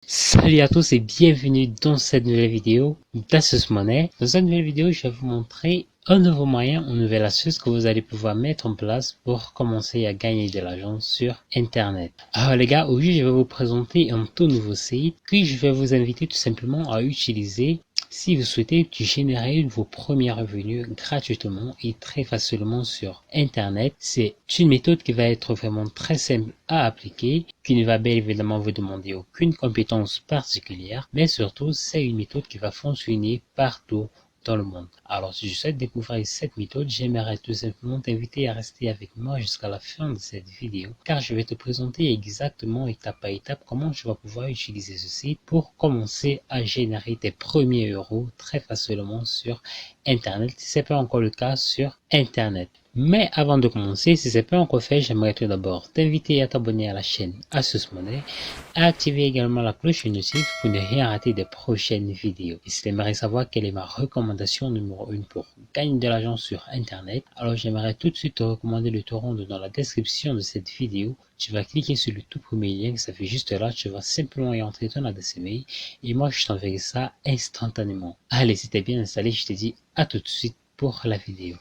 Salut à tous et bienvenue dans cette nouvelle vidéo d'Asus Money. Dans cette nouvelle vidéo, je vais vous montrer un nouveau moyen, une nouvelle astuce que vous allez pouvoir mettre en place pour commencer à gagner de l'argent sur Internet. Alors les gars, aujourd'hui je vais vous présenter un tout nouveau site que je vais vous inviter tout simplement à utiliser si vous souhaitez générer vos premiers revenus gratuitement et très facilement sur Internet. C'est une méthode qui va être vraiment très simple à appliquer, qui ne va bien évidemment vous demander aucune compétence particulière, mais surtout c'est une méthode qui va fonctionner partout dans le monde. Alors si je souhaite découvrir cette méthode, j'aimerais tout simplement t'inviter à rester avec moi jusqu'à la fin de cette vidéo, car je vais te présenter exactement étape à étape comment tu vas pouvoir utiliser ce site pour commencer à générer tes premiers euros très facilement sur Internet, si ce n'est pas encore le cas sur Internet. Mais avant de commencer, si ce n'est pas encore fait, j'aimerais tout d'abord t'inviter à t'abonner à la chaîne Asus Money, à activer également la cloche de notif pour ne rien rater des prochaines vidéos. Et si tu aimerais savoir quelle est ma recommandation numéro 1 pour gagner de l'argent sur Internet, alors j'aimerais tout de suite te recommander le torrent dans la description de cette vidéo. Tu vas cliquer sur le tout premier lien qui s'affiche juste là, tu vas simplement y entrer ton adresse email et moi je t'enverrai ça instantanément. Allez, si t'es bien installé, je te dis à tout de suite pour la vidéo.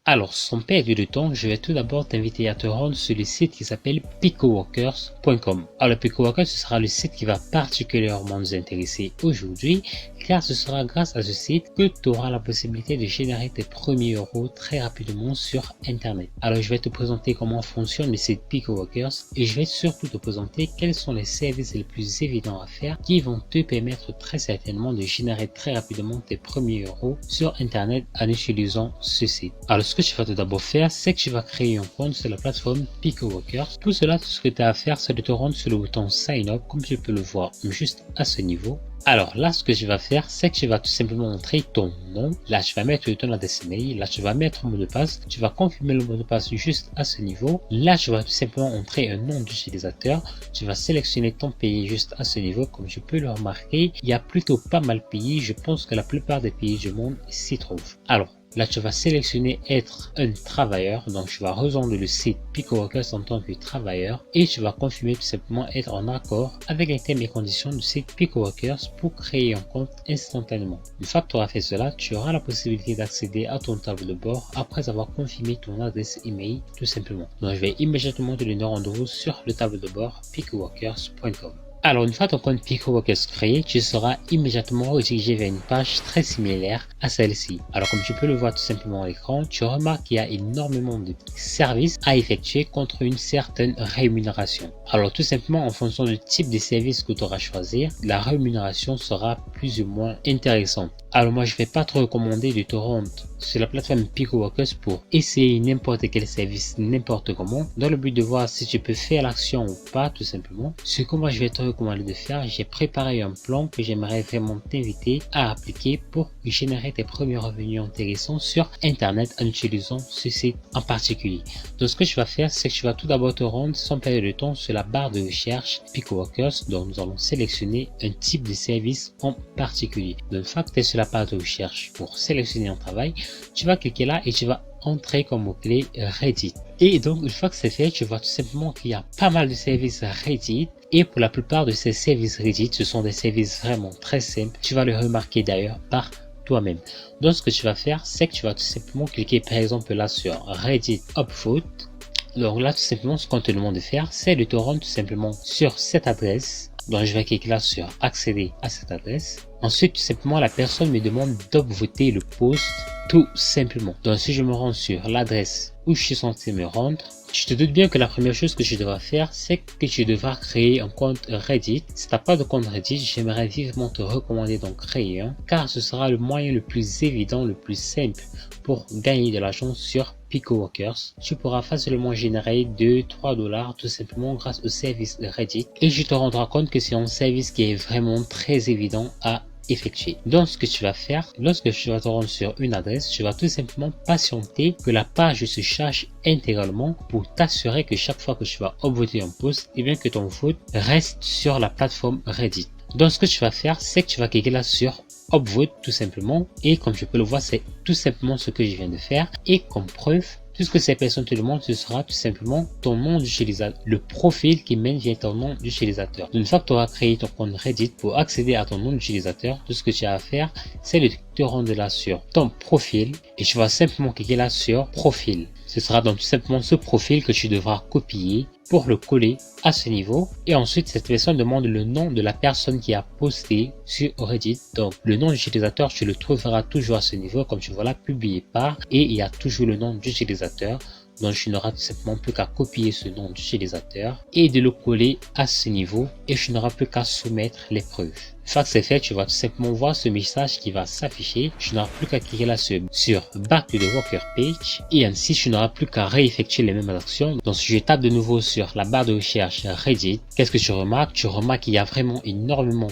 Alors, sans perdre de temps, je vais tout d'abord t'inviter à te rendre sur le site qui s'appelle picoworkers.com. Alors, PicoWorkers, ce sera le site qui va particulièrement nous intéresser aujourd'hui, car ce sera grâce à ce site que tu auras la possibilité de générer tes premiers euros très rapidement sur Internet. Alors, je vais te présenter comment fonctionne le site PicoWorkers et je vais surtout te présenter quels sont les services les plus évidents à faire qui vont te permettre très certainement de générer très rapidement tes premiers euros sur Internet en utilisant ce site. Alors, ce que tu vas tout d'abord faire, c'est que tu vas créer un compte sur la plateforme PicoWorkers. Pour cela, tout ce que tu as à faire, c'est de te rendre sur le bouton Sign Up, comme tu peux le voir juste à ce niveau. Alors là, ce que tu vas faire, c'est que tu vas tout simplement entrer ton nom. Là, tu vas mettre ton adresse email. Là, tu vas mettre ton mot de passe. Tu vas confirmer le mot de passe juste à ce niveau. Là, tu vas tout simplement entrer un nom d'utilisateur. Tu vas sélectionner ton pays juste à ce niveau. Comme je peux le remarquer, il y a plutôt pas mal de pays. Je pense que la plupart des pays du monde s'y trouvent. Alors, là, tu vas sélectionner être un travailleur. Donc, tu vas rejoindre le site PicoWorkers en tant que travailleur et tu vas confirmer tout simplement être en accord avec les termes et conditions du site PicoWorkers pour créer un compte instantanément. Une fois que tu auras fait cela, tu auras la possibilité d'accéder à ton tableau de bord après avoir confirmé ton adresse email tout simplement. Donc, je vais immédiatement te donner rendez-vous sur le tableau de bord picoworkers.com. Alors, une fois ton compte PicoWorkers créé, tu seras immédiatement redirigé vers une page très similaire à celle-ci. Alors, comme tu peux le voir tout simplement à l'écran, tu remarques qu'il y a énormément de services à effectuer contre une certaine rémunération. Alors, tout simplement, en fonction du type de service que tu auras choisi, la rémunération sera plus ou moins intéressante. Alors, moi, je ne vais pas te recommander de te rendre sur la plateforme PicoWorkers pour essayer n'importe quel service, n'importe comment, dans le but de voir si tu peux faire l'action ou pas, tout simplement. Ce que moi, je vais te recommander de faire, j'ai préparé un plan que j'aimerais vraiment t'inviter à appliquer pour générer tes premiers revenus intéressants sur Internet en utilisant ce site en particulier. Donc, ce que tu vas faire, c'est que tu vas tout d'abord te rendre sans perdre de temps sur la barre de recherche PicoWorkers, dont nous allons sélectionner un type de service en particulier. Donc, une fois que tu es sur la barre de recherche pour sélectionner un travail, tu vas cliquer là et tu vas entrer comme mot-clé Reddit. Et donc, une fois que c'est fait, tu vois tout simplement qu'il y a pas mal de services Reddit. Et pour la plupart de ces services Reddit, ce sont des services vraiment très simples. Tu vas le remarquer d'ailleurs par toi-même. Donc, ce que tu vas faire, c'est que tu vas tout simplement cliquer par exemple là sur Reddit Upvote. Donc là, tout simplement, ce qu'on te demande de faire, c'est de te rendre tout simplement sur cette adresse. Donc, je vais cliquer là sur accéder à cette adresse. Ensuite, tout simplement, la personne me demande d'upvoter le post tout simplement. Donc, si je me rends sur l'adresse où je suis censé me rendre, je te doute bien que la première chose que tu devras faire, c'est que tu devras créer un compte Reddit. Si tu n'as pas de compte Reddit, j'aimerais vivement te recommander d'en créer un, car ce sera le moyen le plus évident, le plus simple pour gagner de l'argent sur PicoWorkers. Tu pourras facilement générer 2-3 dollars tout simplement grâce au service Reddit et tu te rendras compte que c'est un service qui est vraiment très évident à effectuer. Donc, ce que tu vas faire, lorsque tu vas te rendre sur une adresse, tu vas tout simplement patienter que la page se charge intégralement pour t'assurer que chaque fois que tu vas upvoter un post, et bien que ton vote reste sur la plateforme Reddit. Donc ce que tu vas faire, c'est que tu vas cliquer là sur Upvote tout simplement. Et comme tu peux le voir, c'est tout simplement ce que je viens de faire. Et comme preuve, tout ce que ces personnes te demandent, ce sera tout simplement ton nom d'utilisateur, le profil qui mène via ton nom d'utilisateur. Une fois que tu auras créé ton compte Reddit, pour accéder à ton nom d'utilisateur, tout ce que tu as à faire, c'est de te rendre là sur ton profil et tu vas simplement cliquer là sur profil. Ce sera donc tout simplement ce profil que tu devras copier pour le coller à ce niveau. Et ensuite, cette personne demande le nom de la personne qui a posté sur Reddit. Donc, le nom d'utilisateur, tu le trouveras toujours à ce niveau, comme tu vois là, publié par, et il y a toujours le nom d'utilisateur. Donc, tu n'auras tout simplement plus qu'à copier ce nom d'utilisateur et de le coller à ce niveau et tu n'auras plus qu'à soumettre les preuves. Une fois que c'est fait, tu vas tout simplement voir ce message qui va s'afficher. Tu n'auras plus qu'à cliquer là sur Back to the Worker Page et ainsi tu n'auras plus qu'à réeffectuer les mêmes actions. Donc, si je tape de nouveau sur la barre de recherche Reddit, qu'est-ce que tu remarques? Tu remarques qu'il y a vraiment énormément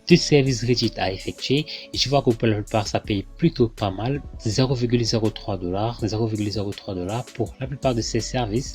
de services Reddit à effectuer et tu vois que pour la plupart ça paye plutôt pas mal, 0,03 $, 0,03 $ pour la plupart de ces services.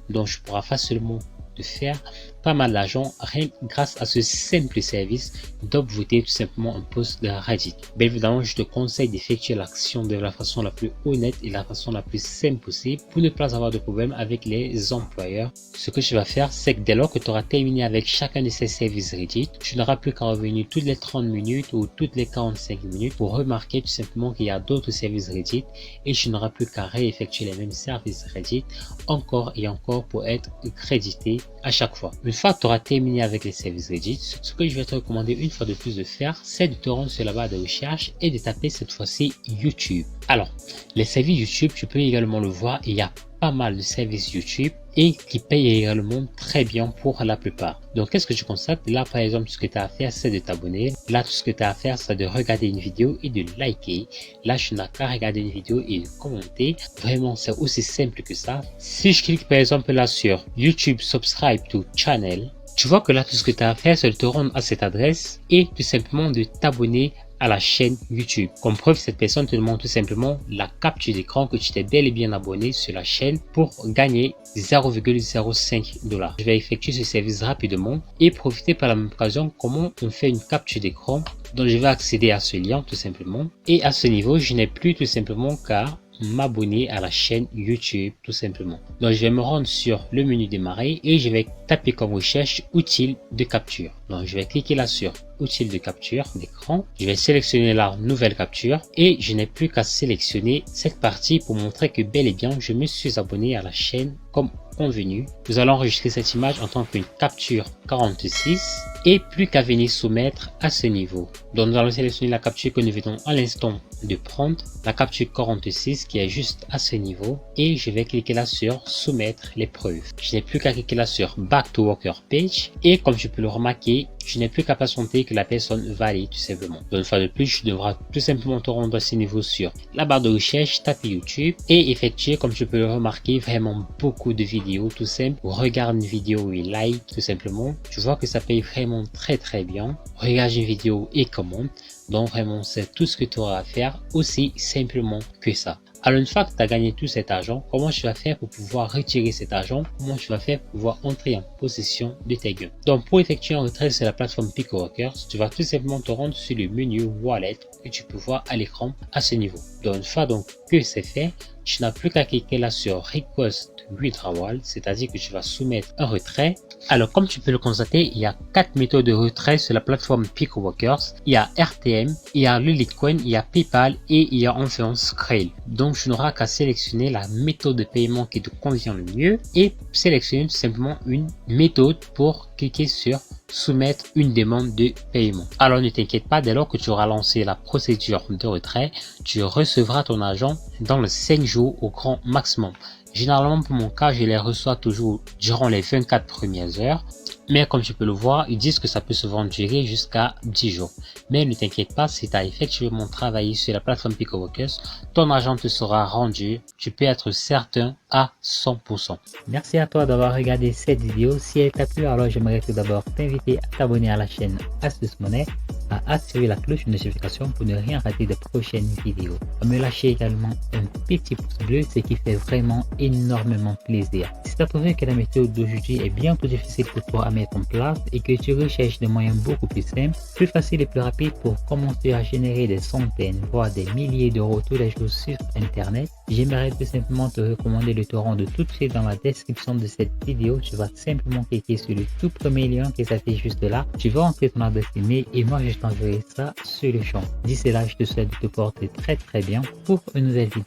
Donc je pourrai facilement de faire pas mal d'argent rien grâce à ce simple service d'upvoter tout simplement un post de Reddit. Bien évidemment, je te conseille d'effectuer l'action de la façon la plus honnête et la façon la plus simple possible pour ne pas avoir de problème avec les employeurs. Ce que tu vas faire, c'est que dès lors que tu auras terminé avec chacun de ces services Reddit, tu n'auras plus qu'à revenir toutes les 30 minutes ou toutes les 45 minutes pour remarquer tout simplement qu'il y a d'autres services Reddit et tu n'auras plus qu'à réeffectuer les mêmes services Reddit encore et encore pour être crédité à chaque fois. Une fois que tu auras terminé avec les services Reddit, ce que je vais te recommander une fois de plus de faire, c'est de te rendre sur la barre de recherche et de taper cette fois-ci YouTube. Alors, les services YouTube, tu peux également le voir, il y a pas mal de services YouTube et qui payent également très bien pour la plupart. Donc, qu'est-ce que tu constates? Là, par exemple, ce que tu as à faire, c'est de t'abonner. Là, tout ce que tu as à faire, c'est de regarder une vidéo et de liker. Là, tu n'as qu'à regarder une vidéo et de commenter. Vraiment, c'est aussi simple que ça. Si je clique, par exemple, là sur YouTube Subscribe to Channel, tu vois que là, tout ce que tu as à faire, c'est de te rendre à cette adresse et tout simplement de t'abonner à la chaîne YouTube. Comme preuve, cette personne te demande tout simplement la capture d'écran que tu t'es bel et bien abonné sur la chaîne pour gagner 0,05 $. Je vais effectuer ce service rapidement et profiter par la même occasion comment on fait une capture d'écran. Donc, je vais accéder à ce lien tout simplement et à ce niveau, je n'ai plus tout simplement qu'à m'abonner à la chaîne YouTube tout simplement. Donc je vais me rendre sur le menu démarrer et je vais taper comme recherche outil de capture. Donc je vais cliquer là sur outil de capture d'écran. Je vais sélectionner la nouvelle capture et je n'ai plus qu'à sélectionner cette partie pour montrer que bel et bien je me suis abonné à la chaîne comme convenu. Nous allons enregistrer cette image en tant qu'une capture 46 et plus qu'à venir soumettre à ce niveau. Donc nous allons sélectionner la capture que nous venons à l'instant de prendre, la capture 46 qui est juste à ce niveau et je vais cliquer là sur soumettre les preuves. Je n'ai plus qu'à cliquer là sur Back to Worker Page et comme tu peux le remarquer, je n'ai plus qu'à patienter que la personne valide tout simplement. Donc une fois de plus, tu devras tout simplement te rendre à ce niveau sur la barre de recherche, taper YouTube et effectuer, comme tu peux le remarquer, vraiment beaucoup de vidéos tout simple. Regarde une vidéo et like tout simplement. Tu vois que ça paye vraiment très bien. Regarde une vidéo et commente. Donc vraiment, c'est tout ce que tu auras à faire, aussi simplement que ça. Alors une fois que tu as gagné tout cet argent, comment tu vas faire pour pouvoir retirer cet argent? Comment tu vas faire pour pouvoir entrer en possession de tes gains? Donc pour effectuer un retrait sur la plateforme PicoWorkers, tu vas tout simplement te rendre sur le menu Wallet que tu peux voir à l'écran à ce niveau. Donc une fois donc que c'est fait, tu n'as plus qu'à cliquer là sur Request Withdrawal, c'est-à-dire que tu vas soumettre un retrait. Alors comme tu peux le constater, il y a 4 méthodes de retrait sur la plateforme PicoWorkers. Il y a RTM, il y a le Litecoin, il y a PayPal et il y a enfin Skrill. Donc tu n'auras qu'à sélectionner la méthode de paiement qui te convient le mieux et sélectionner tout simplement une méthode pour cliquer sur soumettre une demande de paiement. Alors ne t'inquiète pas, dès lors que tu auras lancé la procédure de retrait, tu recevras ton argent dans les 5 jours au grand maximum. Généralement pour mon cas, je les reçois toujours durant les 24 premières heures. Mais comme tu peux le voir, ils disent que ça peut souvent durer jusqu'à 10 jours. Mais ne t'inquiète pas, si tu as effectivement travaillé sur la plateforme PicoWorkers, ton argent te sera rendu. Tu peux être certain à 100%. Merci à toi d'avoir regardé cette vidéo. Si elle t'a plu, alors j'aimerais tout d'abord t'inviter à t'abonner à la chaine Astuce Monnaie. à activer la cloche de notification pour ne rien rater des prochaines vidéos. À me lâcher également un petit pouce bleu, ce qui fait vraiment énormément plaisir. Si tu as trouvé que la méthode d'aujourd'hui est bien trop difficile pour toi à mettre en place et que tu recherches des moyens beaucoup plus simples, plus faciles et plus rapides pour commencer à générer des centaines, voire des milliers d'euros tous les jours sur Internet, j'aimerais tout simplement te recommander le torrent de tout de suite dans la description de cette vidéo. Tu vas simplement cliquer sur le tout premier lien qui s'affiche juste là. Tu vas entrer ton adresse email et moi je t'enverrai ça sur le champ. D'ici là, je te souhaite de te porter très bien pour une nouvelle vidéo.